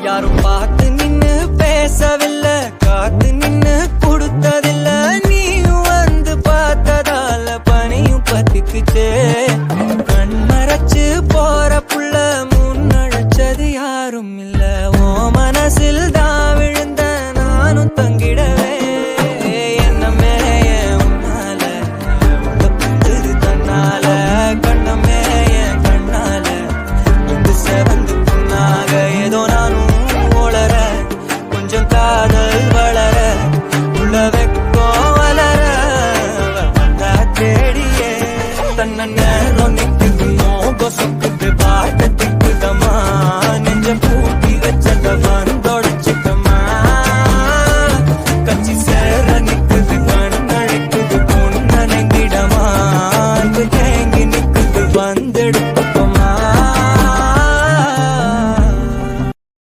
யாரும் பார்த்து நின்னு பேசவில்லை, காத்து நின்னு கொடுத்ததில்ல. நீயும் வந்து பார்த்ததால பனியும் பத்திக்குச்சே. கண் மறைச்சு போற புள்ள முன்னழைச்சது யாரும் இல்ல. ஓ மனசில்